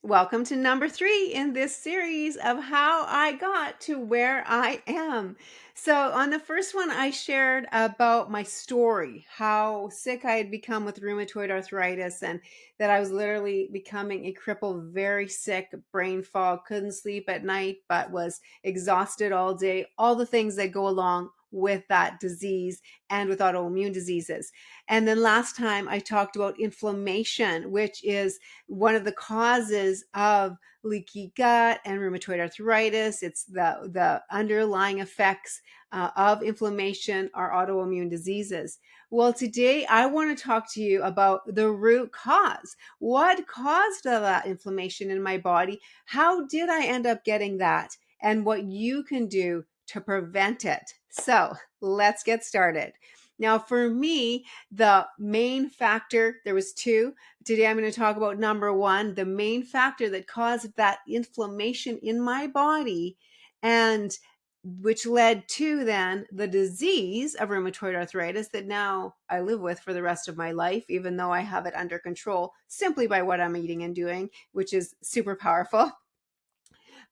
Welcome to number 3 in this series of how I got to where I am. So, on the first one, I shared about my story, how sick I had become with rheumatoid arthritis, and that I was literally becoming a cripple, very sick, brain fog, couldn't sleep at night, but was exhausted all day, all the things that go along with that disease and with autoimmune diseases. And then last time I talked about inflammation, which is one of the causes of leaky gut and rheumatoid arthritis. It's the underlying effects of inflammation are autoimmune diseases. Well, today I want to talk to you about the root cause. What caused that inflammation in my body? How did I end up getting that? And what you can do to prevent it. So let's get started. Now, for me, the main factor, there was two. Today, I'm going to talk about number one, the main factor that caused that inflammation in my body, and which led to then the disease of rheumatoid arthritis that now I live with for the rest of my life, even though I have it under control simply by what I'm eating and doing, which is super powerful.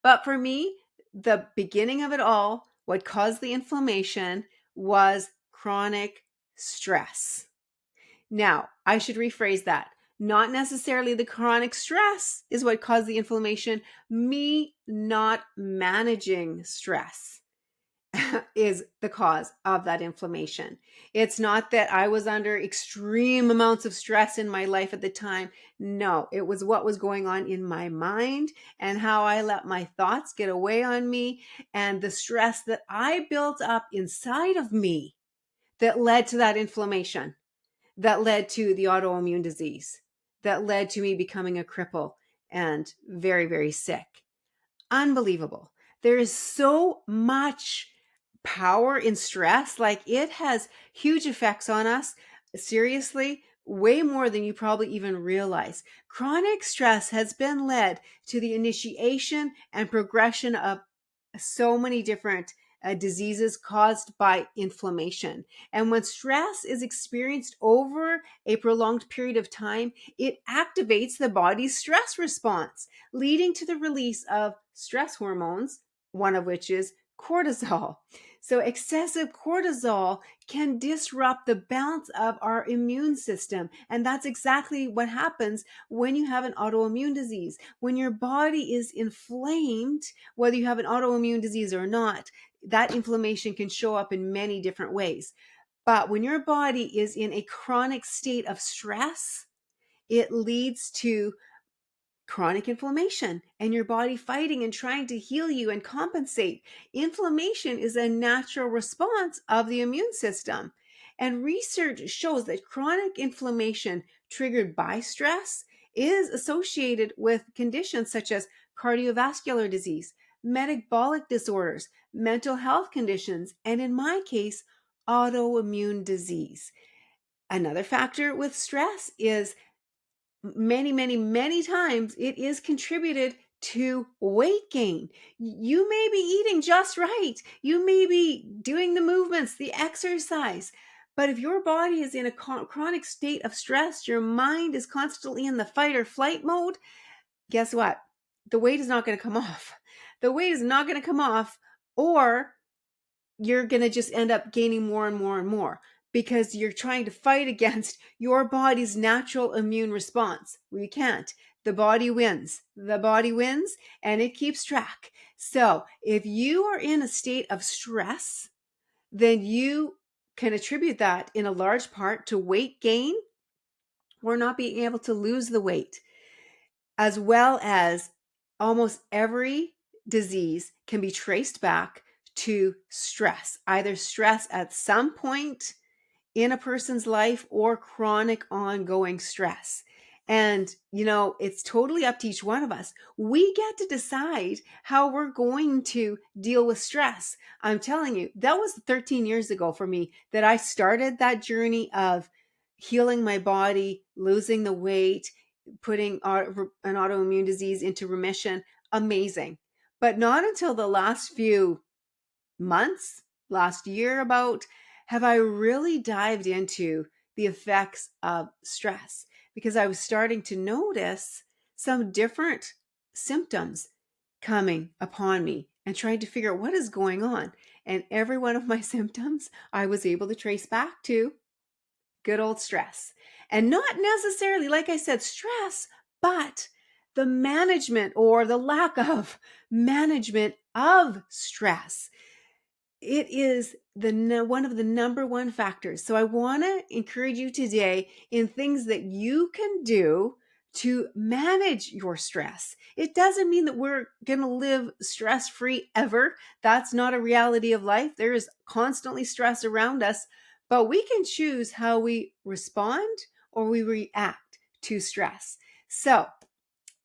But for me, the beginning of it all, what caused the inflammation was chronic stress. Now, I should rephrase that. Not necessarily the chronic stress is what caused the inflammation. Me not managing stress is the cause of that inflammation. It's not that I was under extreme amounts of stress in my life at the time. No, it was what was going on in my mind and how I let my thoughts get away on me and the stress that I built up inside of me that led to that inflammation, that led to the autoimmune disease, that led to me becoming a cripple and very, very sick. Unbelievable. There is so much power in stress. Like, it has huge effects on us. Seriously, way more than you probably even realize. Chronic stress has been led to the initiation and progression of so many different diseases caused by inflammation. And when stress is experienced over a prolonged period of time, it activates the body's stress response, leading to the release of stress hormones, one of which is cortisol. So excessive cortisol can disrupt the balance of our immune system. And that's exactly what happens when you have an autoimmune disease. When your body is inflamed, whether you have an autoimmune disease or not, that inflammation can show up in many different ways. But when your body is in a chronic state of stress, it leads to chronic inflammation and your body fighting and trying to heal you and compensate. Inflammation is a natural response of the immune system. And research shows that chronic inflammation triggered by stress is associated with conditions such as cardiovascular disease, metabolic disorders, mental health conditions, and in my case, autoimmune disease. Another factor with stress is many times it is contributed to weight gain. You may be eating just right. You may be doing the movements, the exercise. But if your body is in a chronic state of stress, your mind is constantly in the fight or flight mode, guess what? The weight is not going to come off. The weight is not going to come off, or you're going to just end up gaining more and more and more because you're trying to fight against your body's natural immune response. We can't. The body wins. The body wins and it keeps track. So if you are in a state of stress, then you can attribute that in a large part to weight gain or not being able to lose the weight, as well as almost every disease can be traced back to stress, either stress at some point in a person's life or chronic ongoing stress. And, it's totally up to each one of us. We get to decide how we're going to deal with stress. I'm telling you, that was 13 years ago for me that I started that journey of healing my body, losing the weight, putting an autoimmune disease into remission. Amazing. But not until the last few months, last year about, have I really dived into the effects of stress, because I was starting to notice some different symptoms coming upon me and trying to figure out what is going on. And every one of my symptoms I was able to trace back to good old stress. And not necessarily, like I said, stress, but the management or the lack of management of stress. It is one of the number one factors. So I want to encourage you today in things that you can do to manage your stress. It doesn't mean that we're going to live stress-free ever. That's not a reality of life. There is constantly stress around us, but we can choose how we respond or we react to stress. So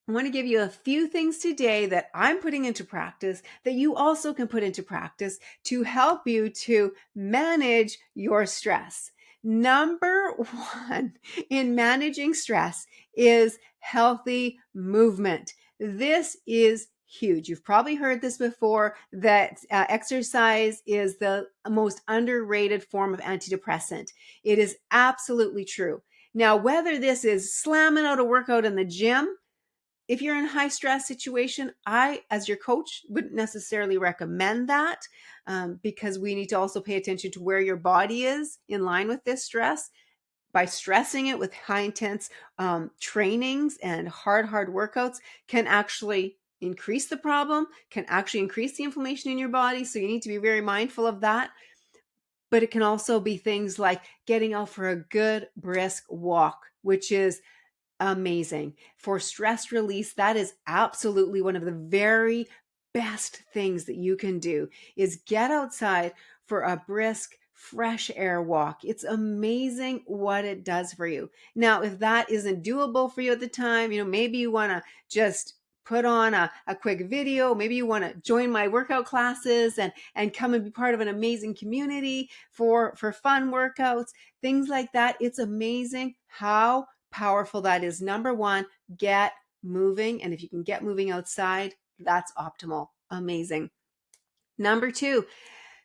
I want to give you a few things today that I'm putting into practice that you also can put into practice to help you to manage your stress. Number one in managing stress is healthy movement. This is huge. You've probably heard this before, that exercise is the most underrated form of antidepressant. It is absolutely true. Now, whether this is slamming out a workout in the gym, if you're in a high stress situation, I, as your coach, wouldn't necessarily recommend that, because we need to also pay attention to where your body is in line with this stress. By stressing it with high intense trainings and hard workouts can actually increase the problem, can actually increase the inflammation in your body. So you need to be very mindful of that. But it can also be things like getting out for a good brisk walk, which is amazing. For stress release, that is absolutely one of the very best things that you can do is get outside for a brisk, fresh air walk. It's amazing what it does for you. Now, if that isn't doable for you at the time, maybe you want to just put on a quick video. Maybe you want to join my workout classes and come and be part of an amazing community for fun workouts, things like that. It's amazing how powerful that is. Number one, get moving. And if you can get moving outside, that's optimal. Amazing. Number two,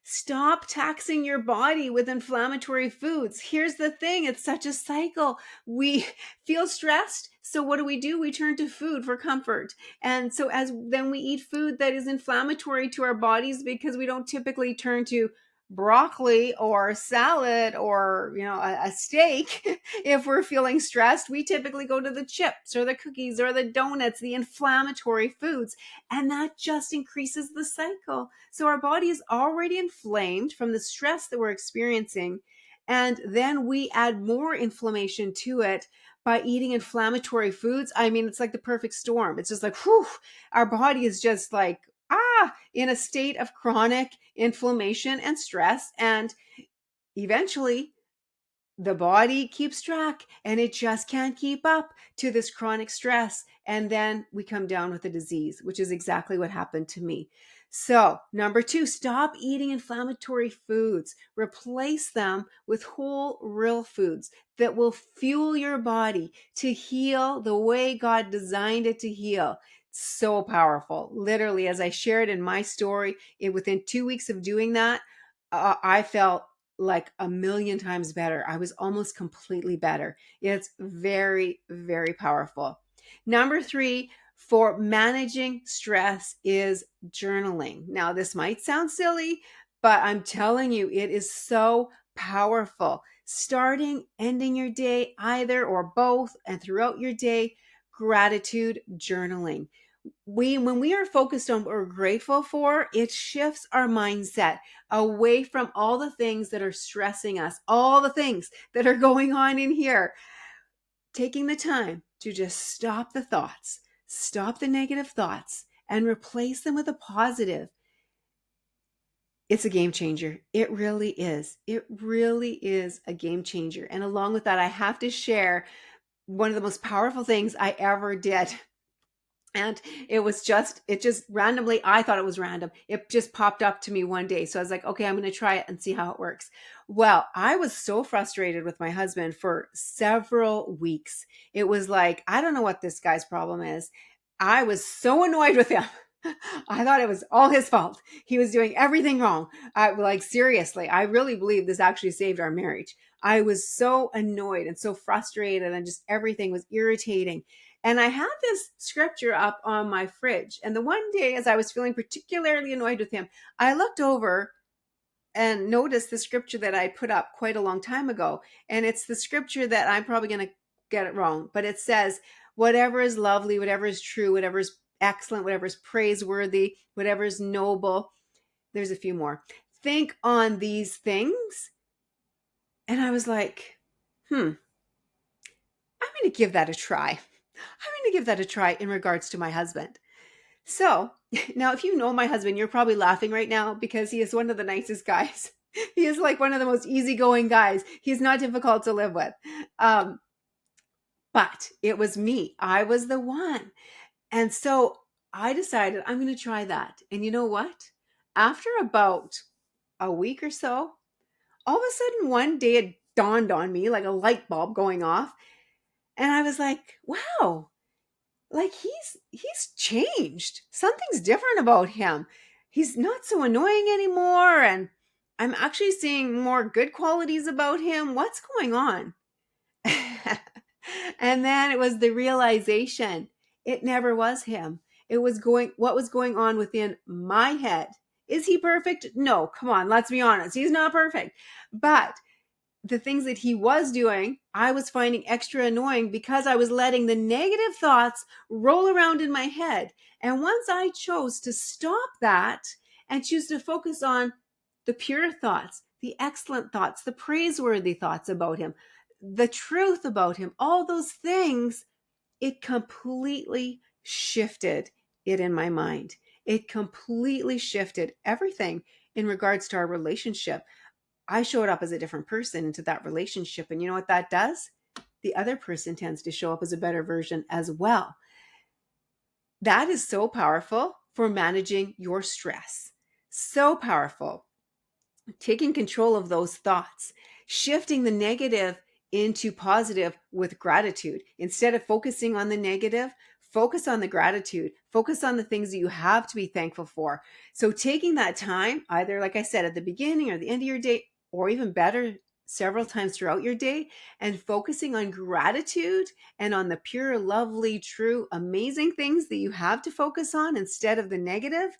stop taxing your body with inflammatory foods. Here's the thing, it's such a cycle. We feel stressed, so what do? We turn to food for comfort. And so then we eat food that is inflammatory to our bodies because we don't typically turn to broccoli or salad or a steak. If we're feeling stressed, we typically go to the chips or the cookies or the donuts, the inflammatory foods, and that just increases the cycle. So our body is already inflamed from the stress that we're experiencing, and then we add more inflammation to it by eating inflammatory foods. I mean, it's like the perfect storm. It's just like, whew, our body is just like, in a state of chronic inflammation and stress. And eventually the body keeps track and it just can't keep up to this chronic stress. And then we come down with a disease, which is exactly what happened to me. So, number two, stop eating inflammatory foods. Replace them with whole, real foods that will fuel your body to heal the way God designed it to heal. So powerful. Literally, as I shared in my story, within 2 weeks of doing that, I felt like a million times better. I was almost completely better. It's very, very powerful. Number three, for managing stress is journaling. Now, this might sound silly, but I'm telling you, it is so powerful. Starting, ending your day, either or both, and throughout your day, gratitude journaling. When we are focused on what we're grateful for, it shifts our mindset away from all the things that are stressing us, all the things that are going on in here. Taking the time to just stop the thoughts, stop the negative thoughts, and replace them with a positive. It's a game changer. It really is. It really is a game changer. And along with that, I have to share one of the most powerful things I ever did. And it just randomly, I thought it was random. It just popped up to me one day. So I was like, okay, I'm going to try it and see how it works. Well, I was so frustrated with my husband for several weeks. It was like, I don't know what this guy's problem is. I was so annoyed with him. I thought it was all his fault. He was doing everything wrong. Seriously, I really believe this actually saved our marriage. I was so annoyed and so frustrated and just everything was irritating. And I had this scripture up on my fridge. And the one day, as I was feeling particularly annoyed with him, I looked over and noticed the scripture that I put up quite a long time ago. And it's the scripture that I'm probably going to get it wrong, but it says, whatever is lovely, whatever is true, whatever is excellent, whatever is praiseworthy, whatever is noble. There's a few more. Think on these things. And I was like, I'm going to give that a try. I'm going to give that a try in regards to my husband. So now, if you know my husband, you're probably laughing right now because he is one of the nicest guys. He is like one of the most easygoing guys. He's not difficult to live with. But it was me. I was the one. And so I decided I'm going to try that. And you know what? After about a week or so, all of a sudden one day it dawned on me like a light bulb going off. And I was like, wow, like he's changed. Something's different about him. He's not so annoying anymore. And I'm actually seeing more good qualities about him. What's going on? And then it was the realization it never was him. It was what was going on within my head. Is he perfect? No, come on, let's be honest. He's not perfect. But the things that he was doing, I was finding extra annoying because I was letting the negative thoughts roll around in my head. And once I chose to stop that and choose to focus on the pure thoughts, the excellent thoughts, the praiseworthy thoughts about him, the truth about him, all those things, it completely shifted it in my mind. It completely shifted everything in regards to our relationship. I showed up as a different person into that relationship. And you know what that does? The other person tends to show up as a better version as well. That is so powerful for managing your stress. So powerful. Taking control of those thoughts, shifting the negative into positive with gratitude. Instead of focusing on the negative, focus on the gratitude, focus on the things that you have to be thankful for. So taking that time, either like I said, at the beginning or the end of your day, or even better, several times throughout your day, and focusing on gratitude and on the pure, lovely, true, amazing things that you have to focus on instead of the negative,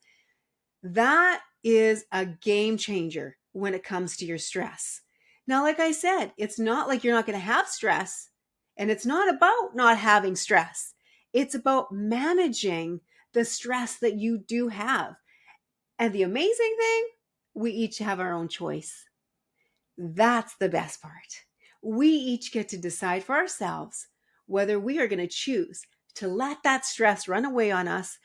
that is a game changer when it comes to your stress. Now, like I said, it's not like you're not going to have stress, and it's not about not having stress. It's about managing the stress that you do have. And the amazing thing, we each have our own choice. That's the best part. We each get to decide for ourselves whether we are going to choose to let that stress run away on us,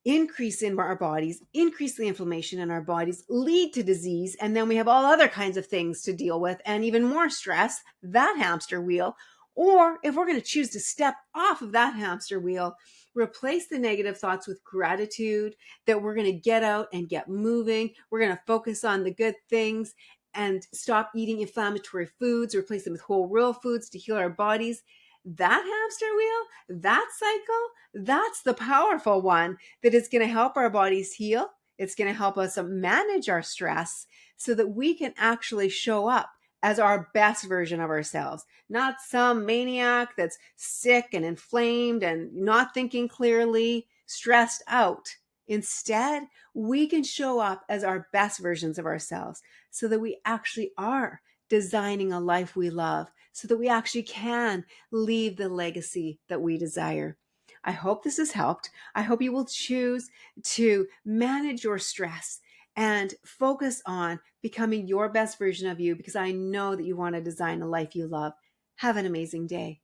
increase in our bodies, increase the inflammation in our bodies, lead to disease, and then we have all other kinds of things to deal with and even more stress, that hamster wheel. Or if we're going to choose to step off of that hamster wheel, replace the negative thoughts with gratitude that we're going to get out and get moving. We're going to focus on the good things and stop eating inflammatory foods, replace them with whole real foods to heal our bodies. That hamster wheel, that cycle, that's the powerful one that is going to help our bodies heal. It's going to help us manage our stress so that we can actually show up as our best version of ourselves, not some maniac that's sick and inflamed and not thinking clearly, stressed out. Instead, we can show up as our best versions of ourselves so that we actually are designing a life we love, so that we actually can leave the legacy that we desire. I hope this has helped. I hope you will choose to manage your stress and focus on becoming your best version of you, because I know that you want to design a life you love. Have an amazing day.